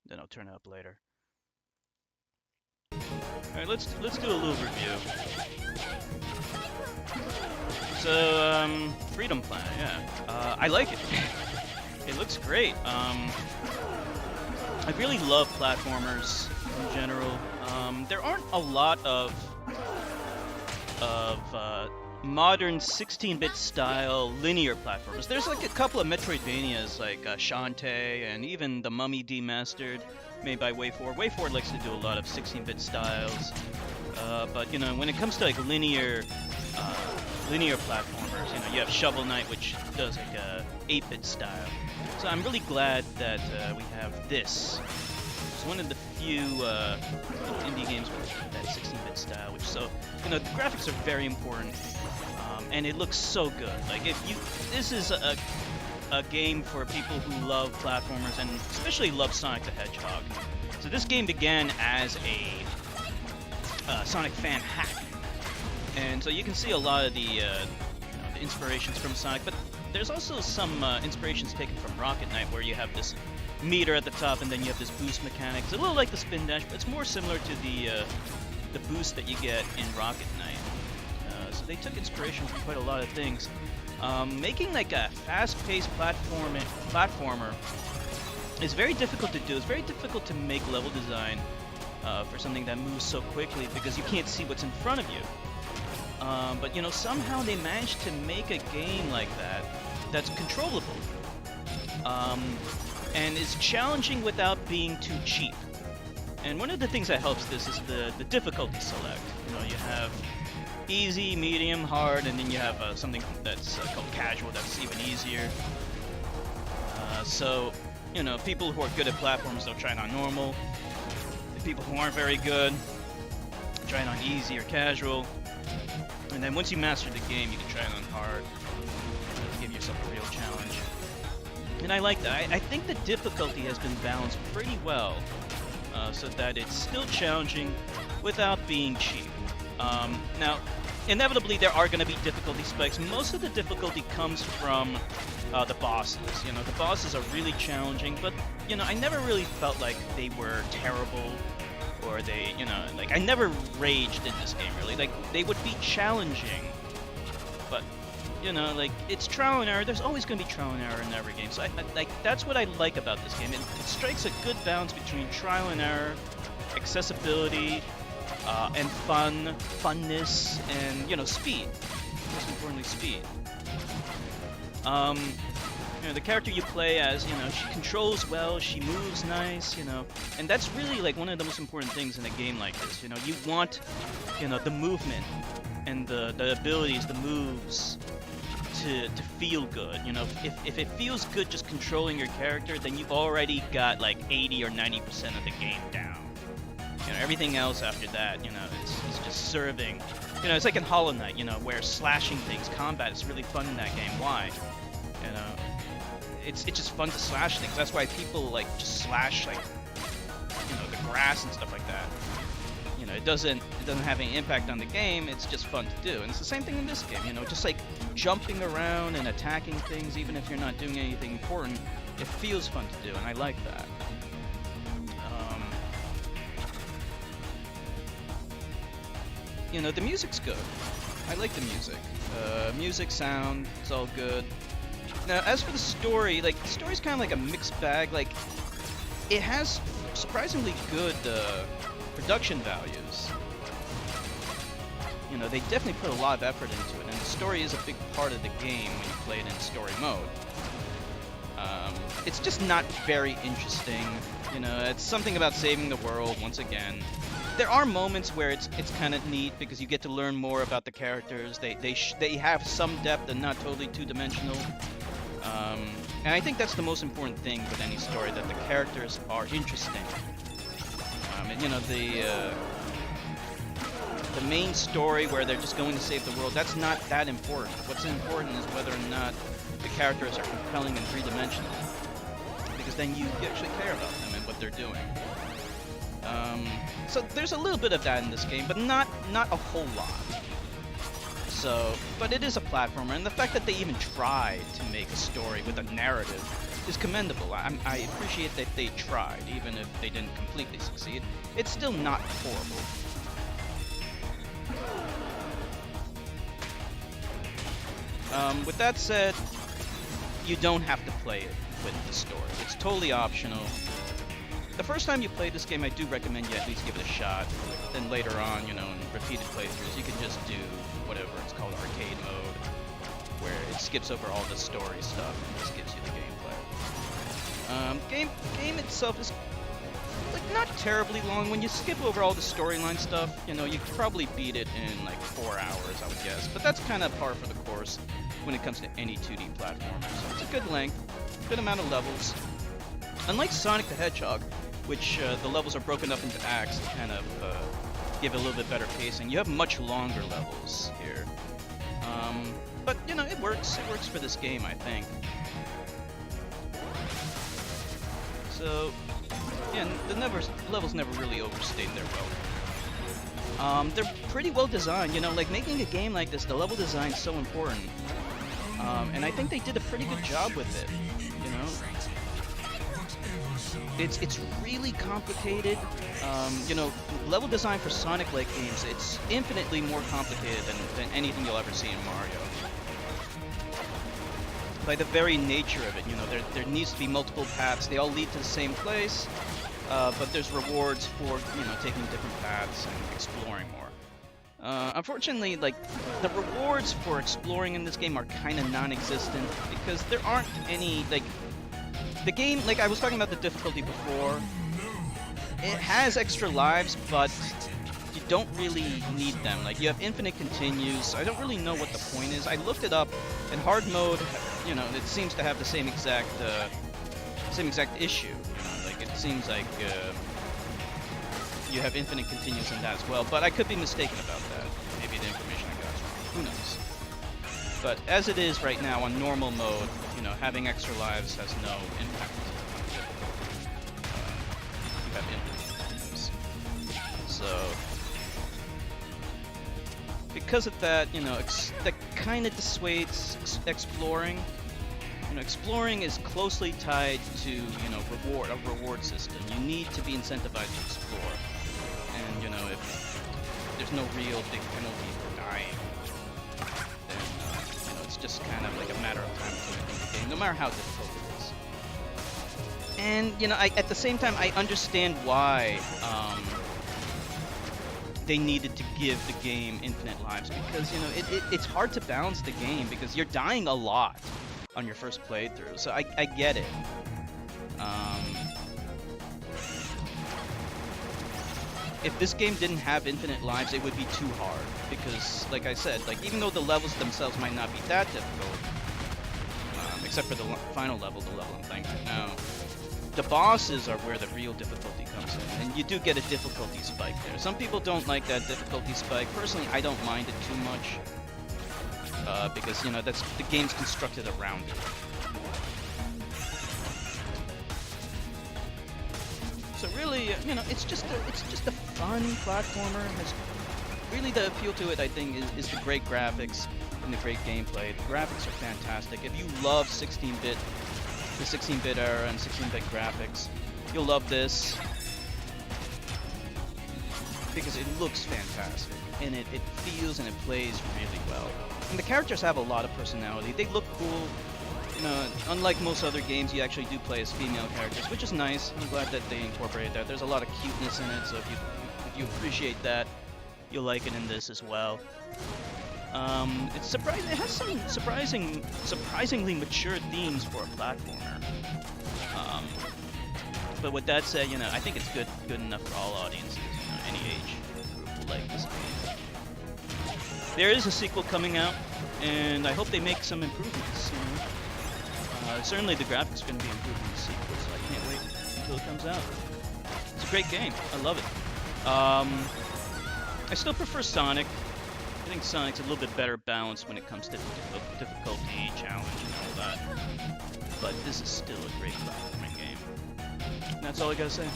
then I'll turn it up later. All right, let's do a little review. So, Freedom Planet, yeah. I like it. It looks great. I really love platformers in general. There aren't a lot of modern 16-bit style linear platformers. There's like a couple of Metroidvanias like Shantae and even The Mummy Demastered, made by WayForward. WayForward likes to do a lot of 16-bit styles, but you know, when it comes to like linear platformers, you know, you have Shovel Knight, which does like a 8-bit style. So I'm really glad that we have this. It's one of the few indie games with that 16-bit style, which, so, you know, the graphics are very important, and it looks so good. Like, this is a game for people who love platformers and especially love Sonic the Hedgehog. So this game began as a Sonic fan hack, and so you can see a lot of the, you know, the inspirations from Sonic, but there's also some inspirations taken from Rocket Knight, where you have this meter at the top and then you have this boost mechanic. It's a little like the spin dash, but it's more similar to the boost that you get in Rocket Knight. So they took inspiration from quite a lot of things. Making like a fast-paced platformer is very difficult to do. It's very difficult to make level design for something that moves so quickly, because you can't see what's in front of you. But you know, somehow they managed to make a game like that that's controllable, and is challenging without being too cheap. And one of the things that helps this is the difficulty select. You know, you have easy, medium, hard, and then you have something that's called casual, that's even easier. So, you know, people who are good at platforms, they'll try it on normal. The people who aren't very good, try it on easy or casual. And then once you master the game, you can try it on hard to give yourself a real challenge. And I like that. I think the difficulty has been balanced pretty well, so that it's still challenging without being cheap. Now, inevitably there are going to be difficulty spikes. Most of the difficulty comes from the bosses. You know, the bosses are really challenging, but, you know, I never really felt like they were terrible, or they, you know, like, I never raged in this game, really. Like, they would be challenging, but, you know, like, it's trial and error. There's always going to be trial and error in every game. So, like, that's what I like about this game. It strikes a good balance between trial and error, accessibility, and funness, and, you know, speed. Most importantly, speed. You know, the character you play as, you know, she controls well, she moves nice, you know, and that's really, like, one of the most important things in a game like this. You know, you want, you know, the movement and the abilities, the moves to feel good. You know, if it feels good just controlling your character, then you've already got like 80 or 90% of the game down. You know, everything else after that, you know, is just serving. You know, it's like in Hollow Knight, you know, where slashing things, combat is really fun in that game. Why? You know, it's just fun to slash things. That's why people like just slash, like, you know, the grass and stuff like that. You know, it doesn't have any impact on the game. It's just fun to do. And it's the same thing in this game. You know, just like jumping around and attacking things, even if you're not doing anything important, it feels fun to do, and I like that. You know, the music's good. I like the music. Music, sound, it's all good. Now, as for the story, like, the story's kind of like a mixed bag. Like, it has surprisingly good production values. You know, they definitely put a lot of effort into it, and the story is a big part of the game when you play it in story mode. It's just not very interesting. You know, it's something about saving the world once again. There are moments where it's kind of neat because you get to learn more about the characters. They have some depth and not totally two-dimensional. And I think that's the most important thing with any story, that the characters are interesting. And you know, the main story where they're just going to save the world, that's not that important. What's important is whether or not the characters are compelling and three-dimensional, because then you actually care about them and what they're doing. So there's a little bit of that in this game, but not a whole lot. So, but it is a platformer, and the fact that they even tried to make a story with a narrative is commendable. I appreciate that they tried, even if they didn't completely succeed. It's still not horrible. With that said, you don't have to play it with the story. It's totally optional. The first time you play this game, I do recommend you at least give it a shot. Then later on, you know, in repeated playthroughs, you can just do whatever it's called, arcade mode, where it skips over all the story stuff and just gives you the gameplay. Game itself is like not terribly long. When you skip over all the storyline stuff, you know, you could probably beat it in like 4 hours, I would guess. But that's kind of par for the course when it comes to any 2D platformer. So it's a good length, good amount of levels. Unlike Sonic the Hedgehog, which the levels are broken up into acts to kind of give a little bit better pacing, you have much longer levels here. But, you know, it works. It works for this game, I think. So, yeah, the levels never really overstayed their welcome. They're pretty well designed, you know, like making a game like this, the level design is so important. And I think they did a pretty good job with it, you know? It's really complicated. You know, level design for Sonic-like games, it's infinitely more complicated than anything you'll ever see in Mario. By the very nature of it, you know, there needs to be multiple paths. They all lead to the same place, but there's rewards for, you know, taking different paths and exploring more. Unfortunately, like, the rewards for exploring in this game are kind of non-existent because there aren't any, like, the game, like I was talking about the difficulty before, it has extra lives, but you don't really need them. Like, you have infinite continues, so I don't really know what the point is. I looked it up, in hard mode, you know, it seems to have the same exact issue. You know? Like, it seems like you have infinite continues in that as well, but I could be mistaken about that. Maybe the information I got is wrong. Who knows? But as it is right now on normal mode, you know, having extra lives has no impact. You have infinite continues. So, because of that, you know, that kind of dissuades exploring. You know, exploring is closely tied to, you know, a reward system. You need to be incentivized to explore. And, you know, if there's no real big penalty for dying, then, you know, it's just kind of like a matter of time to complete the game, no matter how difficult it is. And, you know, at the same time, I understand why they needed to give the game infinite lives, because, you know, it's hard to balance the game because you're dying a lot on your first playthrough, so I get it. If this game didn't have infinite lives, it would be too hard, because, like I said, like, even though the levels themselves might not be that difficult, except for the final level, the level I'm playing right now, the bosses are where the real difficulty comes in, and you do get a difficulty spike there. Some people don't like that difficulty spike. Personally, I don't mind it too much, because, you know, that's the game's constructed around it. So really, you know, it's just a fun platformer. Really, the appeal to it, I think, is the great graphics and the great gameplay. The graphics are fantastic. If you love the 16-bit era and 16-bit graphics, you'll love this because it looks fantastic and it feels and it plays really well. And the characters have a lot of personality. They look cool. You know, unlike most other games, you actually do play as female characters, which is nice. I'm glad that they incorporated that. There's a lot of cuteness in it, so if you appreciate that, you'll like it in this as well. It's surprising. It has some surprisingly mature themes for a platformer. But with that said, you know, I think it's good enough for all audiences. You know, any age group will like this game. There is a sequel coming out, and I hope they make some improvements. You know? Certainly the graphics are going to be improved in the sequel, so I can't wait until it comes out. It's a great game. I love it. I still prefer Sonic. I think Sonic's a little bit better balanced when it comes to difficulty, challenge, and all that. But this is still a great platforming game. And that's all I gotta say.